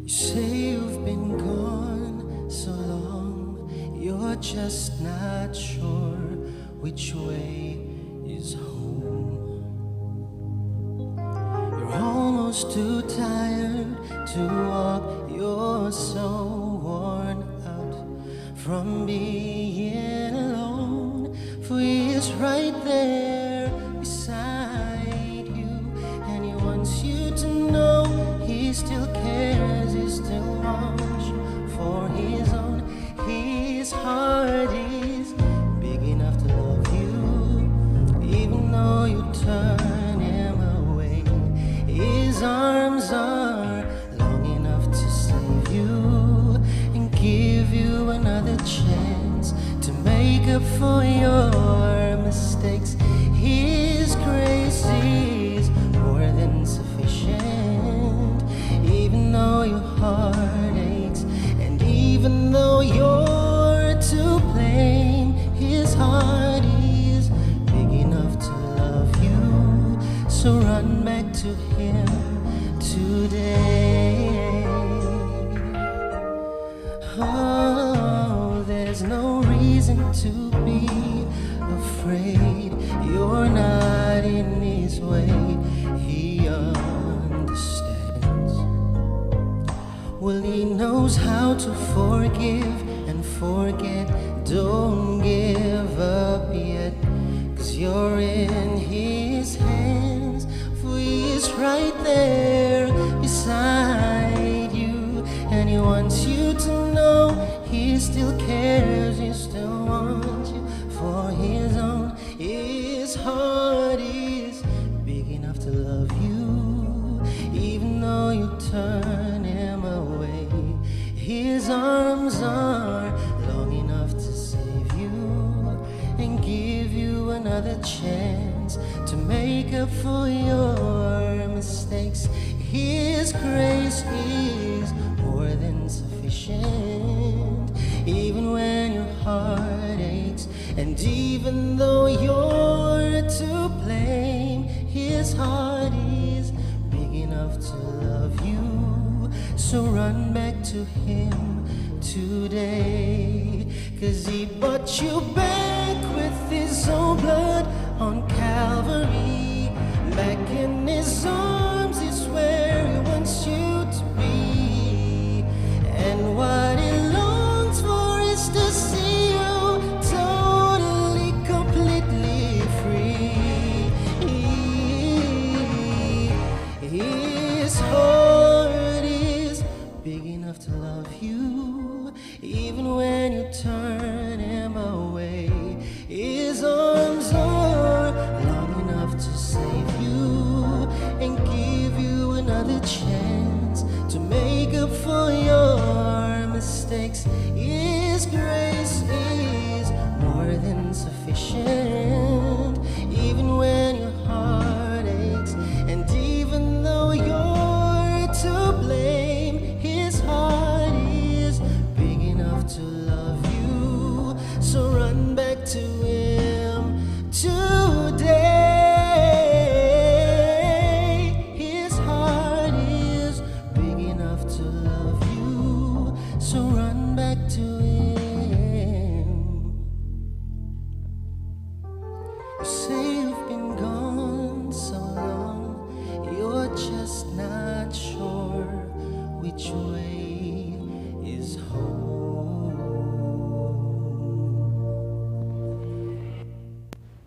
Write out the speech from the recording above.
You say you've been gone so long, you're just not sure which way is home. You're almost too tired to walk, you're so worn out from being alone. For he is right there beside you, and he wants you to know he still cares, he still wants you for his own. His heart is big enough to love you, even though you turn him away. His arms are long enough to save you and give you another chance to make up for your mistakes. His grace is more than sufficient, even though your heart aches, and even though you're to blame. His heart is big enough to love you, so run back to him today. Oh, there's no reason to be afraid. You're not in his way, he understands. Well, he knows how to forgive and forget. Don't give up yet, 'cause you're in his hands. For he is right there beside you, and he wants you to know he still cares, he still wants you for his own. His heart is big enough to love you, even though you turn him away. His arms are long enough to save you and give you another chance to make up for your mistakes. His grace is more than sufficient, even when your heart aches, and even though you're to blame. His heart is big enough to love you, so run back to him today. 'Cause he bought you back with his own blood on Calvary. Back in his arms is where he wants you to be, and what he longs for is to see you totally, completely free. His heart is big enough to love you, even when you turn him away. His arms are long enough to save you and give you another chance